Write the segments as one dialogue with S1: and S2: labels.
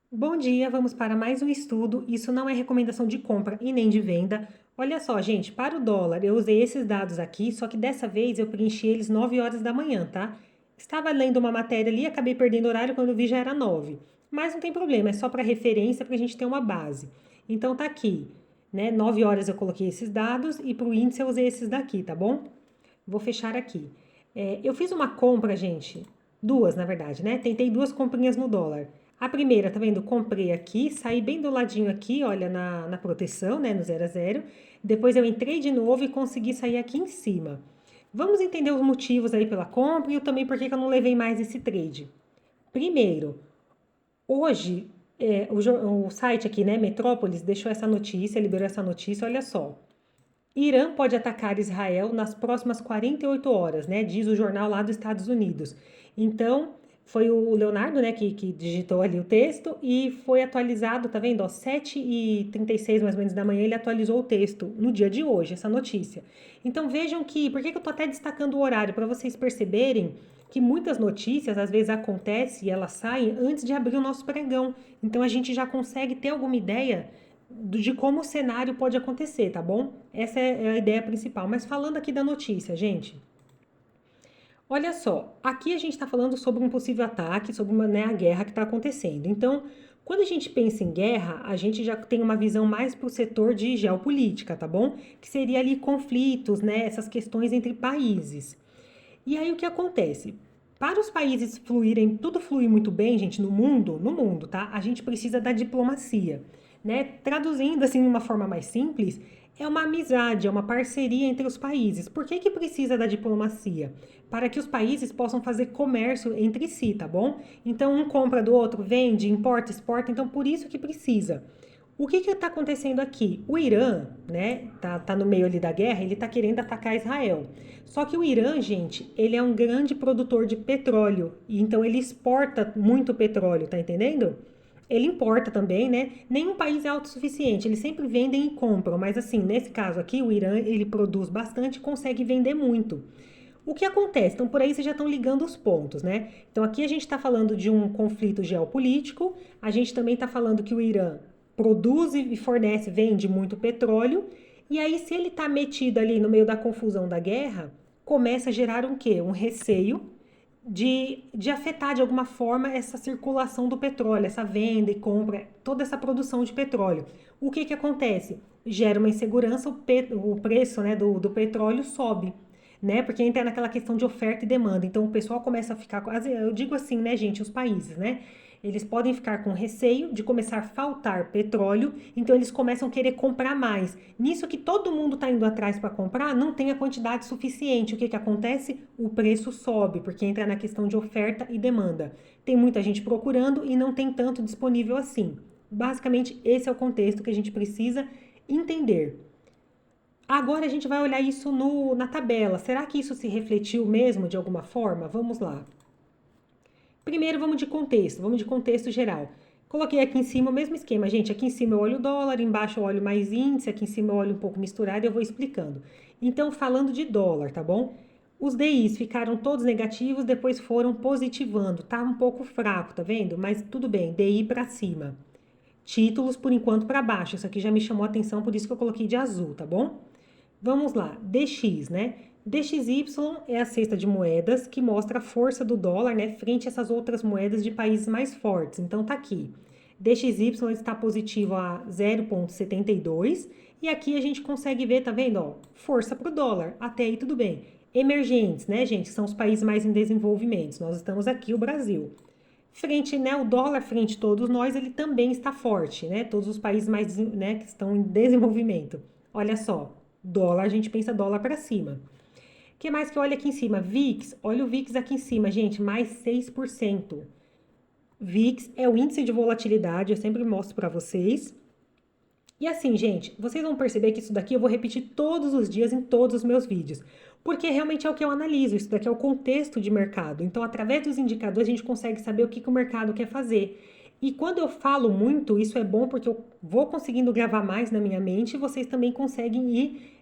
S1: Bom dia, vamos para mais um estudo. Isso não é recomendação de compra e nem de venda. Olha só, gente, para o dólar, eu usei esses dados aqui, só que dessa vez eu preenchi eles 9 horas da manhã, tá? Estava lendo uma matéria ali, acabei perdendo horário, quando eu vi já era 9. Mas não tem problema, é só para referência, para a gente ter uma base. Então tá aqui, né? 9 horas eu coloquei esses dados e para o índice eu usei esses daqui, tá bom? Vou fechar aqui. Eu fiz uma compra, gente, duas na verdade, né? Tentei duas comprinhas no dólar. A primeira, tá vendo? Comprei aqui, saí bem do ladinho aqui, olha, na proteção, né? No 0 a 0. Depois eu entrei de novo e consegui sair aqui em cima. Vamos entender os motivos aí pela compra e também por que eu não levei mais esse trade. Primeiro, hoje, o site aqui, né, Metrópolis, deixou essa notícia, liberou essa notícia, olha só. Irã pode atacar Israel nas próximas 48 horas, né? Diz o jornal lá dos Estados Unidos. Então, foi o Leonardo, né, que digitou ali o texto e foi atualizado, tá vendo? Ó, 7h36 mais ou menos da manhã, ele atualizou o texto no dia de hoje, essa notícia. Então, vejam que, por que eu tô até destacando o horário? Para vocês perceberem que muitas notícias, às vezes, acontecem e elas saem antes de abrir o nosso pregão. Então, a gente já consegue ter alguma ideia de como o cenário pode acontecer, tá bom? Essa é a ideia principal. Mas falando aqui da notícia, gente, olha só, aqui a gente está falando sobre um possível ataque, sobre uma, né, a guerra que está acontecendo. Então, quando a gente pensa em guerra, a gente já tem uma visão mais para o setor de geopolítica, tá bom? Que seria ali conflitos, né, essas questões entre países. E aí o que acontece? Para os países fluírem, tudo fluir muito bem, gente, no mundo, tá? A gente precisa da diplomacia, né? Traduzindo assim de uma forma mais simples, é uma amizade, é uma parceria entre os países. Por que que precisa da diplomacia? Para que os países possam fazer comércio entre si, tá bom? Então um compra do outro, vende, importa, exporta, então por isso que precisa. O que está acontecendo aqui? O Irã, né, tá no meio ali da guerra, ele tá querendo atacar Israel. Só que o Irã, gente, ele é um grande produtor de petróleo, e então ele exporta muito petróleo, tá entendendo? Ele importa também, né? Nenhum país é autossuficiente, eles sempre vendem e compram, mas assim, nesse caso aqui, o Irã, ele produz bastante e consegue vender muito. O que acontece? Então, por aí vocês já estão ligando os pontos, né? Então, aqui a gente está falando de um conflito geopolítico, a gente também está falando que o Irã produz e fornece, vende muito petróleo, e aí, se ele está metido ali no meio da confusão da guerra, começa a gerar um quê? Um receio de afetar de alguma forma essa circulação do petróleo, essa venda e compra, toda essa produção de petróleo. O que acontece? Gera uma insegurança, o preço, né, do petróleo sobe, né? Porque entra naquela questão de oferta e demanda. Então o pessoal começa a ficar, eu digo assim, né, gente, os países, né? Eles podem ficar com receio de começar a faltar petróleo, então eles começam a querer comprar mais. Nisso que todo mundo está indo atrás para comprar, não tem a quantidade suficiente. O que acontece? O preço sobe, porque entra na questão de oferta e demanda. Tem muita gente procurando e não tem tanto disponível assim. Basicamente, esse é o contexto que a gente precisa entender. Agora a gente vai olhar isso na tabela. Será que isso se refletiu mesmo de alguma forma? Vamos lá. Primeiro vamos de contexto geral. Coloquei aqui em cima o mesmo esquema, gente. Aqui em cima eu olho o dólar, embaixo eu olho mais índice, aqui em cima eu olho um pouco misturado e eu vou explicando. Então, falando de dólar, tá bom? Os DIs ficaram todos negativos, depois foram positivando. Tá um pouco fraco, tá vendo? Mas tudo bem, DI para cima. Títulos, por enquanto, para baixo. Isso aqui já me chamou a atenção, por isso que eu coloquei de azul, tá bom? Vamos lá, DX, né? DXY é a cesta de moedas que mostra a força do dólar, né, frente a essas outras moedas de países mais fortes. Então tá aqui. DXY está positivo a 0,72 e aqui a gente consegue ver, tá vendo, ó, força para o dólar. Até aí tudo bem. Emergentes, né, gente, são os países mais em desenvolvimento. Nós estamos aqui, o Brasil. Frente, né, o dólar frente a todos nós, ele também está forte, né? Todos os países mais, né, que estão em desenvolvimento. Olha só, dólar, a gente pensa dólar para cima. O que mais que olha aqui em cima? VIX, olha o VIX aqui em cima, gente, mais 6%. VIX é o índice de volatilidade, eu sempre mostro para vocês. E assim, gente, vocês vão perceber que isso daqui eu vou repetir todos os dias em todos os meus vídeos, porque realmente é o que eu analiso, isso daqui é o contexto de mercado. Então, através dos indicadores, a gente consegue saber o que o mercado quer fazer. E quando eu falo muito, isso é bom porque eu vou conseguindo gravar mais na minha mente e vocês também conseguem ir,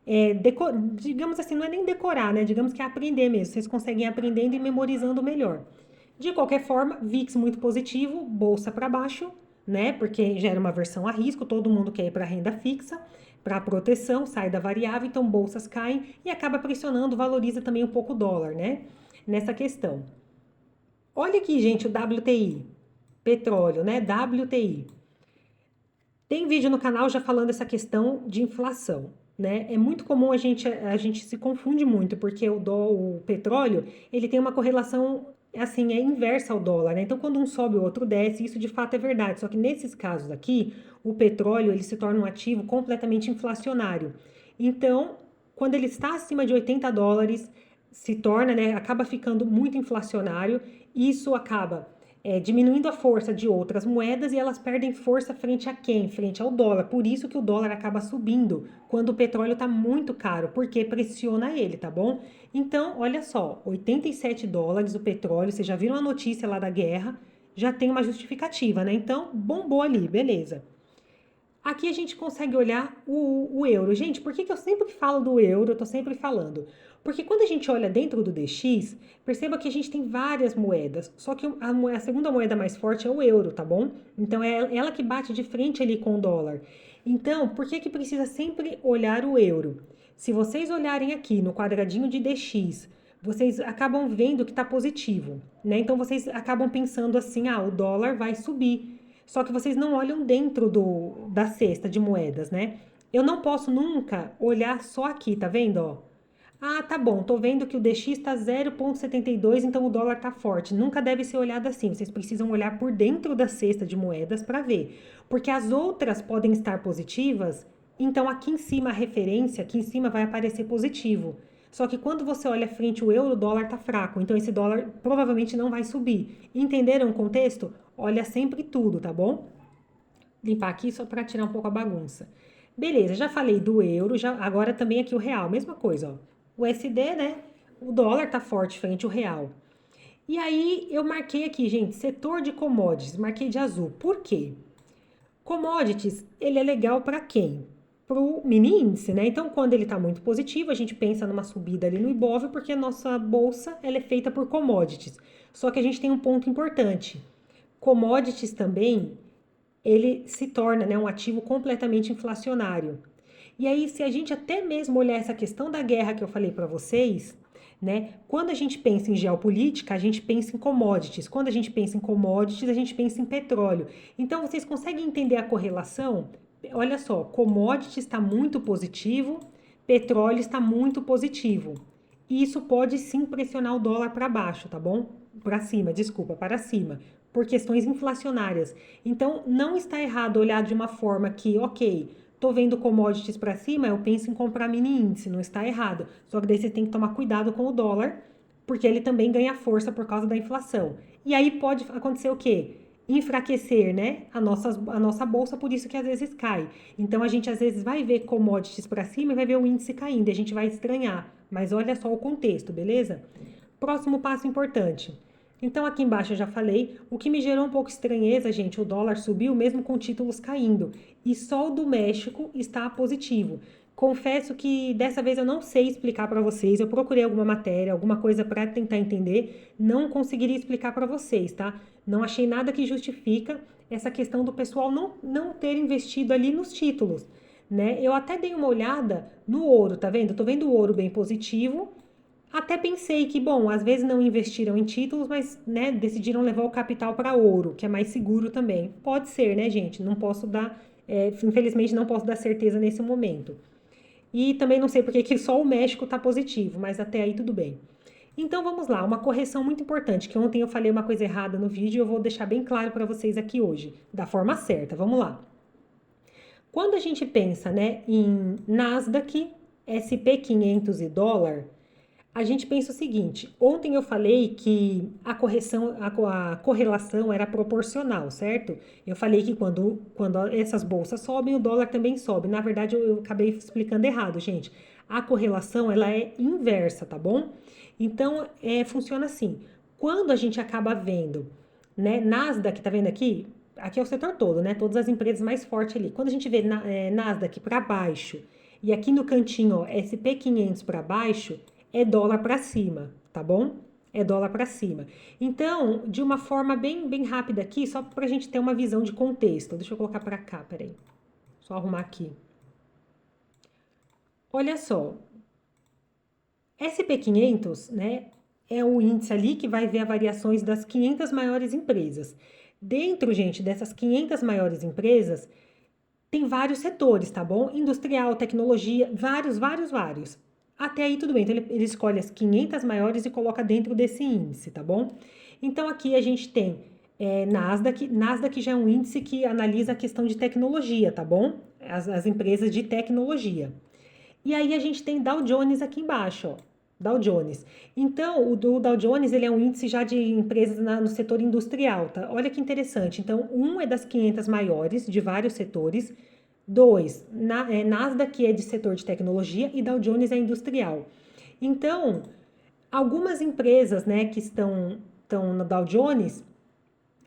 S1: digamos assim, não é nem decorar, né? Digamos que é aprender mesmo. Vocês conseguem ir aprendendo e memorizando melhor. De qualquer forma, VIX muito positivo, bolsa para baixo, né? Porque gera uma aversão a risco, todo mundo quer ir para renda fixa, para proteção, sai da variável, então bolsas caem e acaba pressionando, valoriza também um pouco o dólar, né? Nessa questão. Olha aqui, gente, o WTI, petróleo, né? WTI. Tem vídeo no canal já falando essa questão de inflação, né? É muito comum a gente se confunde muito, porque o petróleo, ele tem uma correlação, assim, é inversa ao dólar, né? Então, quando um sobe, o outro desce, isso de fato é verdade. Só que nesses casos aqui, o petróleo, ele se torna um ativo completamente inflacionário. Então, quando ele está acima de 80 dólares, se torna, né, acaba ficando muito inflacionário, e isso acaba diminuindo a força de outras moedas e elas perdem força frente a quem? Frente ao dólar. Por isso que o dólar acaba subindo quando o petróleo está muito caro, porque pressiona ele, tá bom? Então, olha só, 87 dólares o petróleo, vocês já viram a notícia lá da guerra, já tem uma justificativa, né? Então, bombou ali, beleza. Aqui a gente consegue olhar o euro. Gente, por que eu sempre falo do euro? Eu tô sempre falando. Porque quando a gente olha dentro do DX, perceba que a gente tem várias moedas. Só que a segunda moeda mais forte é o euro, tá bom? Então é ela que bate de frente ali com o dólar. Então, por que precisa sempre olhar o euro? Se vocês olharem aqui no quadradinho de DX, vocês acabam vendo que está positivo, né? Então vocês acabam pensando assim, o dólar vai subir. Só que vocês não olham dentro da cesta de moedas, né? Eu não posso nunca olhar só aqui, tá vendo, ó? Ah, tá bom, tô vendo que o DX tá 0,72, então o dólar tá forte. Nunca deve ser olhado assim. Vocês precisam olhar por dentro da cesta de moedas para ver. Porque as outras podem estar positivas, então aqui em cima a referência, aqui em cima vai aparecer positivo. Só que quando você olha frente ao euro, o dólar tá fraco, então esse dólar provavelmente não vai subir. Entenderam o contexto? Olha sempre tudo, tá bom? Limpar aqui só para tirar um pouco a bagunça. Beleza, já falei do euro, agora também aqui o real, mesma coisa, ó. O SD, né? O dólar tá forte frente ao real. E aí eu marquei aqui, gente, setor de commodities, marquei de azul. Por quê? Commodities, ele é legal para quem? Para o mini índice, né? Então, quando ele está muito positivo, a gente pensa numa subida ali no Ibov, porque a nossa bolsa ela é feita por commodities. Só que a gente tem um ponto importante. Commodities também, ele se torna, né, um ativo completamente inflacionário. E aí, se a gente até mesmo olhar essa questão da guerra que eu falei para vocês, né? Quando a gente pensa em geopolítica, a gente pensa em commodities. Quando a gente pensa em commodities, a gente pensa em petróleo. Então, vocês conseguem entender a correlação? Olha só, commodities está muito positivo, petróleo está muito positivo. E isso pode sim pressionar o dólar para baixo, tá bom? Para cima, desculpa, para cima, por questões inflacionárias. Então, não está errado olhar de uma forma que, ok, tô vendo commodities para cima, eu penso em comprar mini índice, não está errado. Só que daí você tem que tomar cuidado com o dólar, porque ele também ganha força por causa da inflação. E aí pode acontecer o quê? Enfraquecer, né, a nossa bolsa, por isso que às vezes cai. Então a gente às vezes vai ver commodities para cima e vai ver o índice caindo, e a gente vai estranhar. Mas olha só o contexto, beleza? Próximo passo importante. Então, aqui embaixo eu já falei, o que me gerou um pouco estranheza, gente, o dólar subiu mesmo com títulos caindo. E só o do México está positivo. Confesso que dessa vez eu não sei explicar para vocês. Eu procurei alguma matéria, alguma coisa para tentar entender, não conseguiria explicar para vocês, tá? Não achei nada que justifica essa questão do pessoal não ter investido ali nos títulos, né? Eu até dei uma olhada no ouro, tá vendo? Eu tô vendo o ouro bem positivo. Até pensei que, bom, às vezes não investiram em títulos, mas, né, decidiram levar o capital para ouro, que é mais seguro também. Pode ser, né, gente? Não posso dar, infelizmente, não posso dar certeza nesse momento. E também não sei porque que só o México está positivo, mas até aí tudo bem. Então vamos lá, uma correção muito importante, que ontem eu falei uma coisa errada no vídeo e eu vou deixar bem claro para vocês aqui hoje, da forma certa. Vamos lá. Quando a gente pensa, né, em Nasdaq, SP500 e dólar, a gente pensa o seguinte, ontem eu falei que a correlação era proporcional, certo? Eu falei que quando essas bolsas sobem, o dólar também sobe. Na verdade, eu acabei explicando errado, gente. A correlação, ela é inversa, tá bom? Então, funciona assim. Quando a gente acaba vendo, né, Nasdaq, tá vendo aqui? Aqui é o setor todo, né? Todas as empresas mais fortes ali. Quando a gente vê Nasdaq para baixo e aqui no cantinho, ó, SP500 para baixo, é dólar para cima, tá bom? é dólar para cima. Então, de uma forma bem rápida aqui, só para a gente ter uma visão de contexto. Deixa eu colocar para cá, peraí. Só arrumar aqui. Olha só, SP500, né, é o índice ali que vai ver as variações das 500 maiores empresas. Dentro, gente, dessas 500 maiores empresas, tem vários setores, tá bom? Industrial, tecnologia, vários. Até aí tudo bem, então ele escolhe as 500 maiores e coloca dentro desse índice, tá bom? Então aqui a gente tem Nasdaq já é um índice que analisa a questão de tecnologia, tá bom? As empresas de tecnologia. E aí a gente tem Dow Jones aqui embaixo, ó. Dow Jones. Então, o do Dow Jones, ele é um índice já de empresas no setor industrial, tá? Olha que interessante. Então, um é das 500 maiores, de vários setores. Dois, Nasdaq é de setor de tecnologia e Dow Jones é industrial. Então, algumas empresas, né, que estão no Dow Jones,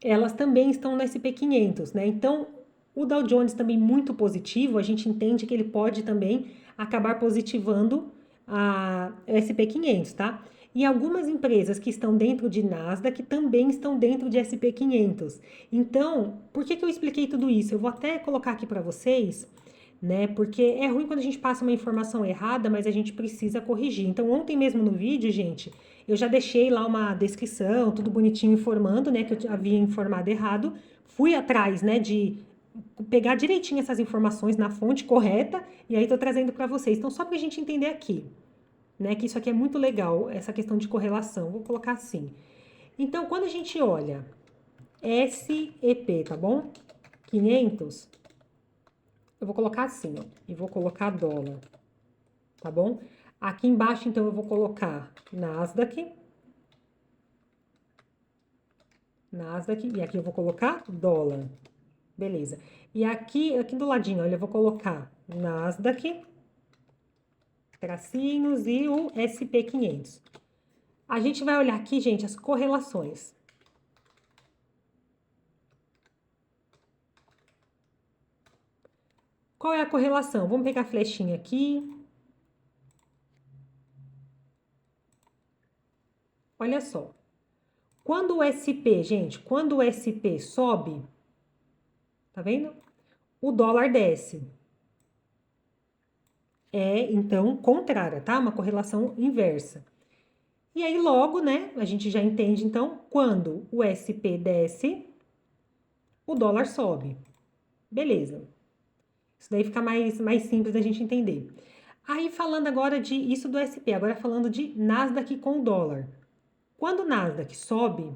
S1: elas também estão no SP500, né? Então, o Dow Jones também muito positivo, a gente entende que ele pode também acabar positivando a SP500, tá? E algumas empresas que estão dentro de Nasdaq também estão dentro de SP500. Então, por que eu expliquei tudo isso? Eu vou até colocar aqui para vocês, né? Porque é ruim quando a gente passa uma informação errada, mas a gente precisa corrigir. Então, ontem mesmo no vídeo, gente, eu já deixei lá uma descrição, tudo bonitinho informando, né, que eu havia informado errado. Fui atrás, né, de pegar direitinho essas informações na fonte correta e aí tô trazendo para vocês. Então, só pra gente entender aqui, né, que isso aqui é muito legal, essa questão de correlação. Vou colocar assim. Então, quando a gente olha SEP, tá bom? 500, eu vou colocar assim, ó, e vou colocar dólar, tá bom? Aqui embaixo, então, eu vou colocar Nasdaq, e aqui eu vou colocar dólar, beleza. E aqui do ladinho, olha, eu vou colocar Nasdaq, tracinhos e o SP500. A gente vai olhar aqui, gente, as correlações. Qual é a correlação? Vamos pegar a flechinha aqui. Olha só. Quando o SP, gente, quando o SP sobe, tá vendo? O dólar desce. É, então, contrária, tá? Uma correlação inversa. E aí, logo, né, a gente já entende, então, quando o SP desce, o dólar sobe. Beleza. Isso daí fica mais simples da gente entender. Aí, falando agora de isso do SP, agora falando de Nasdaq com o dólar. Quando o Nasdaq sobe,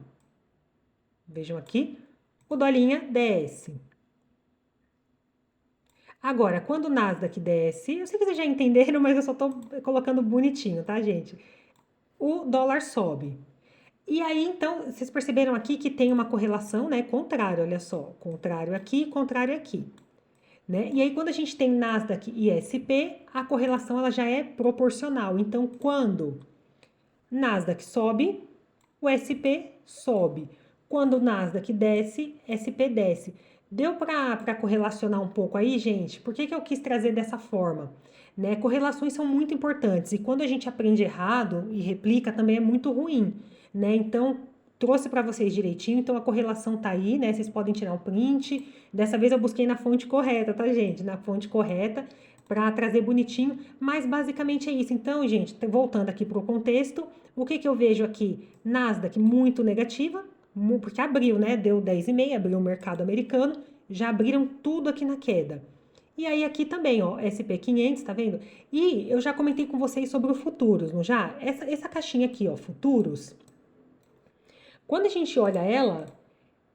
S1: vejam aqui, o dolinha desce. Agora, quando o Nasdaq desce, eu sei que vocês já entenderam, mas eu só tô colocando bonitinho, tá, gente? O dólar sobe. E aí, então, vocês perceberam aqui que tem uma correlação, né, contrária, olha só, contrário aqui, né? E aí, quando a gente tem Nasdaq e SP, a correlação ela já é proporcional. Então, quando Nasdaq sobe, o SP sobe. Quando o Nasdaq desce, SP desce. Deu para correlacionar um pouco aí, gente? Por que eu quis trazer dessa forma? Né? Correlações são muito importantes e quando a gente aprende errado e replica também é muito ruim, né? Então, trouxe para vocês direitinho, então a correlação tá aí, né? Vocês podem tirar um print. Dessa vez eu busquei na fonte correta, tá, gente? Na fonte correta para trazer bonitinho, mas basicamente é isso. Então, gente, voltando aqui para o contexto, o que eu vejo aqui? Nasdaq muito negativa, porque abriu, né? Deu 10,5, abriu o mercado americano, já abriram tudo aqui na queda. E aí aqui também, ó, SP500, tá vendo? E eu já comentei com vocês sobre o futuros, não já? Essa caixinha aqui, ó, futuros. Quando a gente olha ela,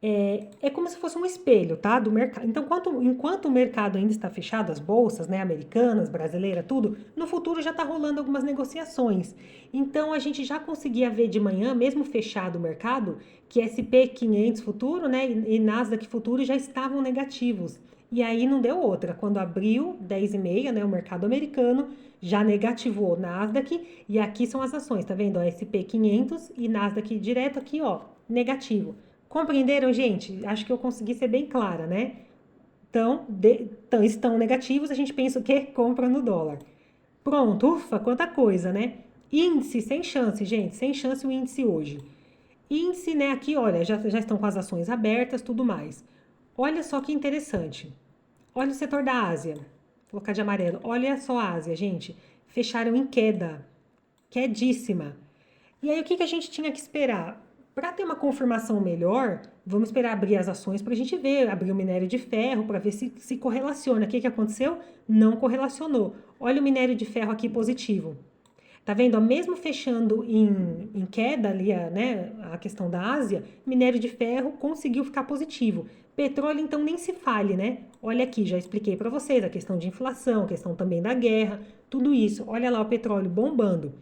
S1: é como se fosse um espelho, tá? Do mercado. Então, enquanto o mercado ainda está fechado, as bolsas, né, americanas, brasileira, tudo, no futuro já está rolando algumas negociações. Então, a gente já conseguia ver de manhã, mesmo fechado o mercado, que SP500 futuro, né, e Nasdaq futuro já estavam negativos. E aí não deu outra. Quando abriu 10,5, né, o mercado americano já negativou o Nasdaq e aqui são as ações, tá vendo? Ó, SP500 e Nasdaq direto aqui, ó, negativo. Compreenderam, gente? Acho que eu consegui ser bem clara, né? Então, estão negativos, a gente pensa o quê? Compra no dólar. Pronto, ufa, quanta coisa, né? Índice, sem chance, gente, sem chance o índice hoje. Índice, né, aqui, olha, já estão com as ações abertas, tudo mais. Olha só que interessante. Olha o setor da Ásia. Vou colocar de amarelo. Olha só a Ásia, gente. Fecharam em queda. Quedíssima. E aí, o que a gente tinha que esperar? Para ter uma confirmação melhor, vamos esperar abrir as ações para a gente ver, abrir o minério de ferro para ver se correlaciona. O que aconteceu? Não correlacionou. Olha o minério de ferro aqui positivo. Tá vendo? Mesmo fechando em queda ali, né, a questão da Ásia, minério de ferro conseguiu ficar positivo. Petróleo, então, nem se fale, né? Olha aqui, já expliquei para vocês a questão de inflação, a questão também da guerra, tudo isso. Olha lá o petróleo bombando.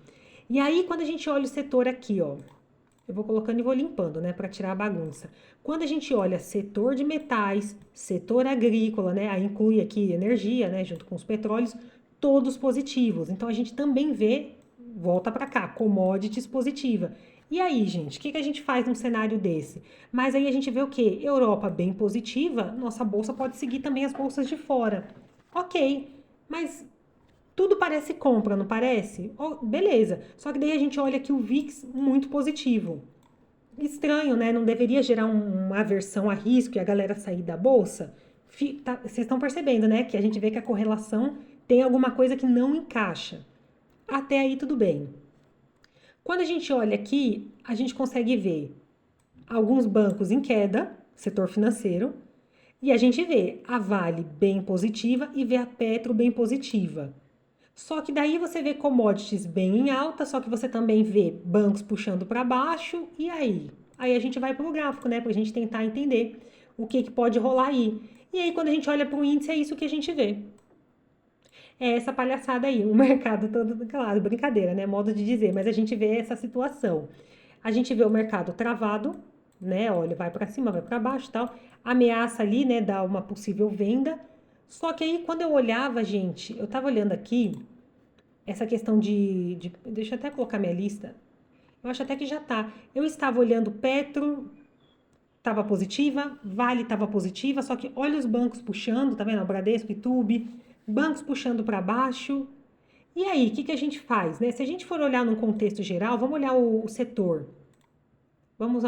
S1: E aí, quando a gente olha o setor aqui, ó, eu vou colocando e vou limpando, né, para tirar a bagunça. Quando a gente olha setor de metais, setor agrícola, né, aí inclui aqui energia, né, junto com os petróleos, todos positivos. Então a gente também vê, volta para cá, commodities positiva. E aí, gente, o que a gente faz num cenário desse? Mas aí a gente vê o quê? Europa bem positiva, nossa bolsa pode seguir também as bolsas de fora. Ok, mas tudo parece compra, não parece? Oh, beleza. Só que daí a gente olha aqui o VIX muito positivo. Estranho, né? Não deveria gerar uma aversão a risco e a galera sair da bolsa? Vocês estão percebendo, né? Que a gente vê que a correlação tem alguma coisa que não encaixa. Até aí tudo bem. Quando a gente olha aqui, a gente consegue ver alguns bancos em queda, setor financeiro, e a gente vê a Vale bem positiva e vê a Petro bem positiva. Só que daí você vê commodities bem em alta, só que você também vê bancos puxando para baixo, e aí? Aí a gente vai para o gráfico, né, para a gente tentar entender o que pode rolar aí. E aí quando a gente olha para o índice, é isso que a gente vê. É essa palhaçada aí, o mercado todo, claro, brincadeira, né, modo de dizer, mas a gente vê essa situação. A gente vê o mercado travado, né, olha, vai para cima, vai para baixo, tal, ameaça ali, né, dar uma possível venda. Só que aí quando eu olhava, gente, eu tava olhando aqui, essa questão deixa eu até colocar minha lista. Eu acho até que já tá. Eu estava olhando Petro, estava positiva, Vale estava positiva, só que olha os bancos puxando, tá vendo? O Bradesco, Itaú, bancos puxando para baixo. E aí, o que a gente faz, né? Se a gente for olhar num contexto geral, vamos olhar o setor. Vamos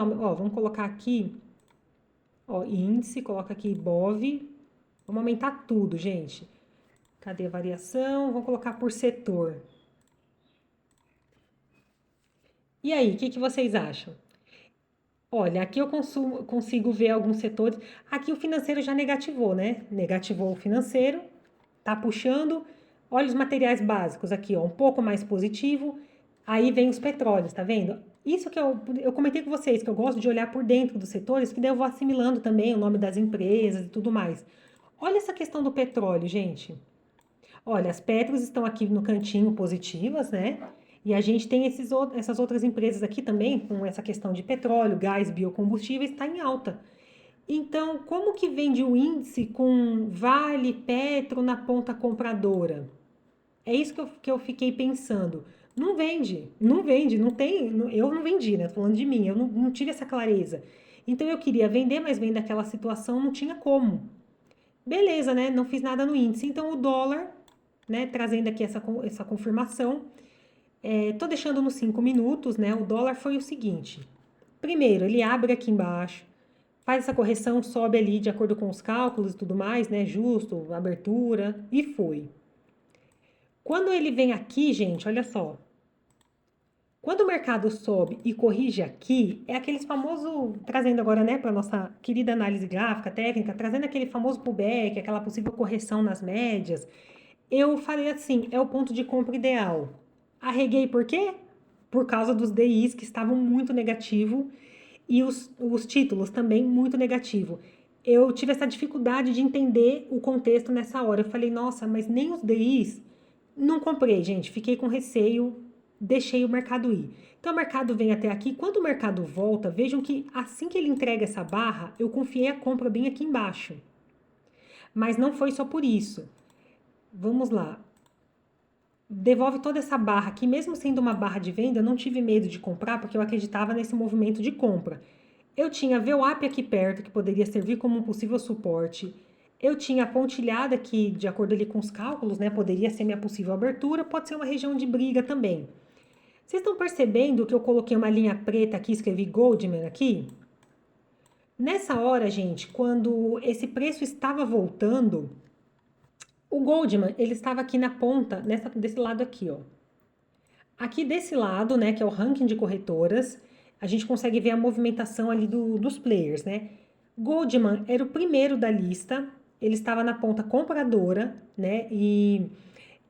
S1: colocar aqui, ó, índice, coloca aqui BOV. Vamos aumentar tudo, gente. Cadê a variação? Vamos colocar por setor. E aí, o que vocês acham? Olha, aqui eu consigo ver alguns setores. Aqui o financeiro já negativou, né? Negativou o financeiro, tá puxando. Olha os materiais básicos aqui, ó, um pouco mais positivo. Aí vem os petróleos, tá vendo? Isso que eu comentei com vocês, que eu gosto de olhar por dentro dos setores, que daí eu vou assimilando também o nome das empresas e tudo mais. Olha essa questão do petróleo, gente. Olha, as Petros estão aqui no cantinho positivas, né? E a gente tem essas outras empresas aqui também, com essa questão de petróleo, gás, biocombustíveis, está em alta. Então, como que vende o índice com Vale, Petro na ponta compradora? É isso que eu fiquei pensando. Não vende, não vende, não tem. Eu não vendi, né? Tô falando de mim, eu não tive essa clareza. Então eu queria vender, mas vendo aquela situação não tinha como. Beleza, né? Não fiz nada no índice. Então o dólar, né? Trazendo aqui essa confirmação. Tô deixando nos 5 minutos, né? O dólar foi o seguinte. Primeiro, ele abre aqui embaixo, faz essa correção, sobe ali de acordo com os cálculos e tudo mais, né? Justo, abertura, e foi. Quando ele vem aqui, gente, olha só. Quando o mercado sobe e corrige aqui, é aqueles famoso, trazendo agora, né, para nossa querida análise gráfica, técnica, trazendo aquele famoso pullback, aquela possível correção nas médias. Eu falei assim, é o ponto de compra ideal. Arreguei por quê? Por causa dos DIs que estavam muito negativo e os títulos também muito negativo. Eu tive essa dificuldade de entender o contexto nessa hora. Eu falei, nossa, mas nem os DIs. Não comprei, gente. Fiquei com receio, deixei o mercado ir. Então o mercado vem até aqui. Quando o mercado volta, vejam que assim que ele entrega essa barra, eu confiei a compra bem aqui embaixo. Mas não foi só por isso. Vamos lá. Devolve toda essa barra aqui, mesmo sendo uma barra de venda, eu não tive medo de comprar porque eu acreditava nesse movimento de compra. Eu tinha VWAP aqui perto, que poderia servir como um possível suporte. Eu tinha a pontilhada que, de acordo ali com os cálculos, né, poderia ser minha possível abertura, pode ser uma região de briga também. Vocês estão percebendo que eu coloquei uma linha preta aqui, escrevi Goldman aqui? Nessa hora, gente, quando esse preço estava voltando, o Goldman, ele estava aqui na ponta, desse lado aqui, ó. Aqui desse lado, né, que é o ranking de corretoras, a gente consegue ver a movimentação ali dos players, né? Goldman era o primeiro da lista, ele estava na ponta compradora, né?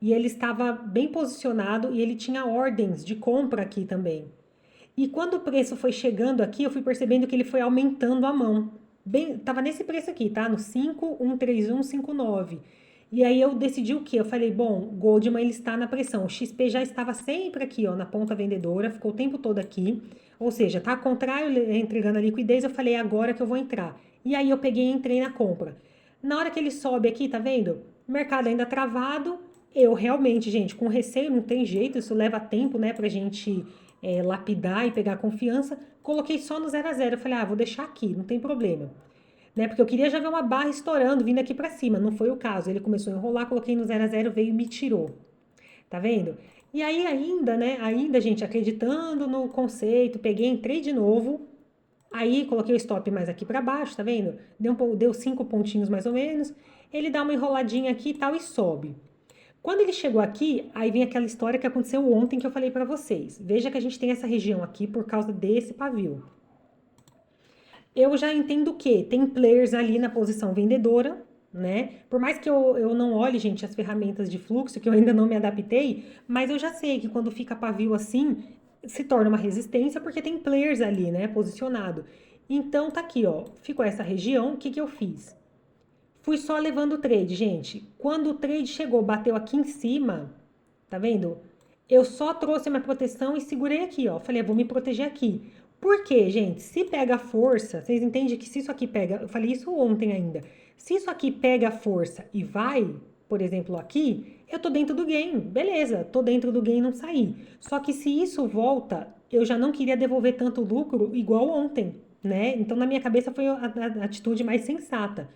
S1: E ele estava bem posicionado e ele tinha ordens de compra aqui também. E quando o preço foi chegando aqui, eu fui percebendo que ele foi aumentando a mão. Bem, tava nesse preço aqui, tá? No 5,13159. E aí eu decidi o quê? Eu falei, bom, Goldman ele está na pressão. O XP já estava sempre aqui, ó, na ponta vendedora, ficou o tempo todo aqui. Ou seja, tá ao contrário, entregando a liquidez, eu falei, agora que eu vou entrar. E aí eu peguei e entrei na compra. Na hora que ele sobe aqui, tá vendo? O mercado ainda travado. Eu realmente, gente, com receio não tem jeito, isso leva tempo, né, pra gente lapidar e pegar confiança. Coloquei só no 0 a 0. Eu falei, vou deixar aqui, não tem problema. Né? Porque eu queria já ver uma barra estourando, vindo aqui pra cima. Não foi o caso. Ele começou a enrolar, coloquei no 0 a 0, veio e me tirou. Tá vendo? E aí ainda, né? Ainda, gente, acreditando no conceito, peguei, entrei de novo. Aí coloquei o stop mais aqui pra baixo, tá vendo? Deu 5 pontinhos mais ou menos. Ele dá uma enroladinha aqui e tal e sobe. Quando ele chegou aqui, aí vem aquela história que aconteceu ontem que eu falei pra vocês. Veja que a gente tem essa região aqui por causa desse pavio. Eu já entendo que tem players ali na posição vendedora, né? Por mais que eu não olhe, gente, as ferramentas de fluxo, que eu ainda não me adaptei, mas eu já sei que quando fica pavio assim, se torna uma resistência porque tem players ali, né, posicionado. Então tá aqui, ó, ficou essa região, o que que eu fiz? Fui só levando o trade, gente. Quando o trade chegou, bateu aqui em cima, tá vendo? Eu só trouxe a minha proteção e segurei aqui, ó. Falei, vou me proteger aqui. Por quê, gente? Se pega força, vocês entendem que se isso aqui pega, eu falei isso ontem ainda. Se isso aqui pega força e vai, por exemplo, aqui, eu tô dentro do game. Beleza, tô dentro do game e não saí. Só que se isso volta, eu já não queria devolver tanto lucro igual ontem, né? Então na minha cabeça foi a atitude mais sensata.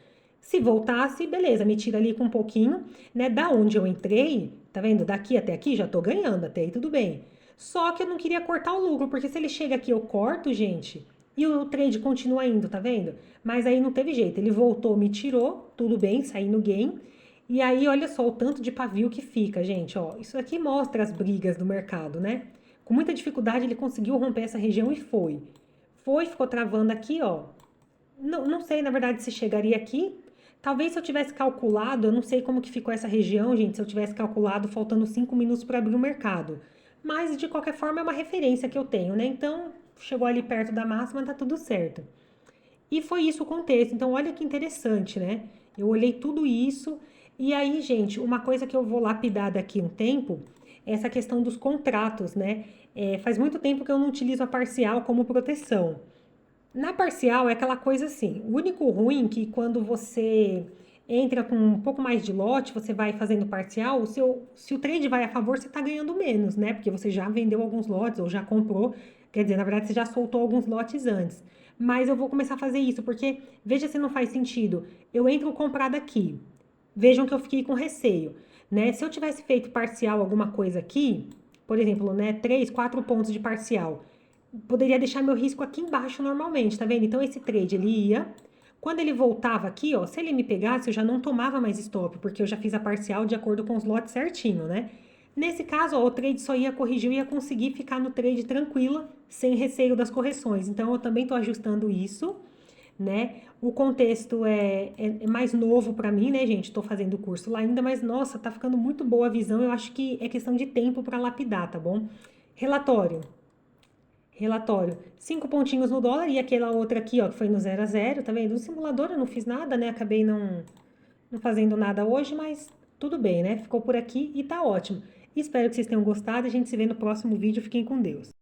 S1: Se voltasse, beleza, me tira ali com um pouquinho, né? Da onde eu entrei, tá vendo? Daqui até aqui já tô ganhando, até aí tudo bem. Só que eu não queria cortar o lucro, porque se ele chega aqui eu corto, gente, e o trade continua indo, tá vendo? Mas aí não teve jeito, ele voltou, me tirou, tudo bem, saí no game. E aí, olha só o tanto de pavio que fica, gente, ó. Isso aqui mostra as brigas do mercado, né? Com muita dificuldade ele conseguiu romper essa região e foi. Foi, ficou travando aqui, ó. Não sei, na verdade, se chegaria aqui. Talvez se eu tivesse calculado, eu não sei como que ficou essa região, gente, se eu tivesse calculado faltando 5 minutos para abrir o mercado. Mas, de qualquer forma, é uma referência que eu tenho, né? Então, chegou ali perto da máxima, tá tudo certo. E foi isso o contexto. Então, olha que interessante, né? Eu olhei tudo isso. E aí, gente, uma coisa que eu vou lapidar daqui um tempo é essa questão dos contratos, né? Faz muito tempo que eu não utilizo a parcial como proteção. Na parcial é aquela coisa assim, o único ruim que quando você entra com um pouco mais de lote, você vai fazendo parcial, se o trade vai a favor, você está ganhando menos, né? Porque você já vendeu alguns lotes ou já comprou, quer dizer, na verdade você já soltou alguns lotes antes. Mas eu vou começar a fazer isso, porque veja se não faz sentido. Eu entro comprado aqui, vejam que eu fiquei com receio, né? Se eu tivesse feito parcial alguma coisa aqui, por exemplo, né, 3, 4 pontos de parcial, poderia deixar meu risco aqui embaixo normalmente, tá vendo? Então esse trade ele ia, quando ele voltava aqui, ó, se ele me pegasse, eu já não tomava mais stop, porque eu já fiz a parcial de acordo com os lotes certinho, né? Nesse caso, ó, o trade só ia corrigir e ia conseguir ficar no trade tranquila, sem receio das correções. Então eu também tô ajustando isso, né? O contexto é mais novo para mim, né, gente? Tô fazendo o curso lá ainda, mas nossa, tá ficando muito boa a visão. Eu acho que é questão de tempo para lapidar, tá bom? Relatório. Relatório, 5 pontinhos no dólar e aquela outra aqui, ó, que foi no 0 a 0, tá vendo? No simulador eu não fiz nada, né? Acabei não fazendo nada hoje, mas tudo bem, né? Ficou por aqui e tá ótimo. Espero que vocês tenham gostado. A gente se vê no próximo vídeo. Fiquem com Deus.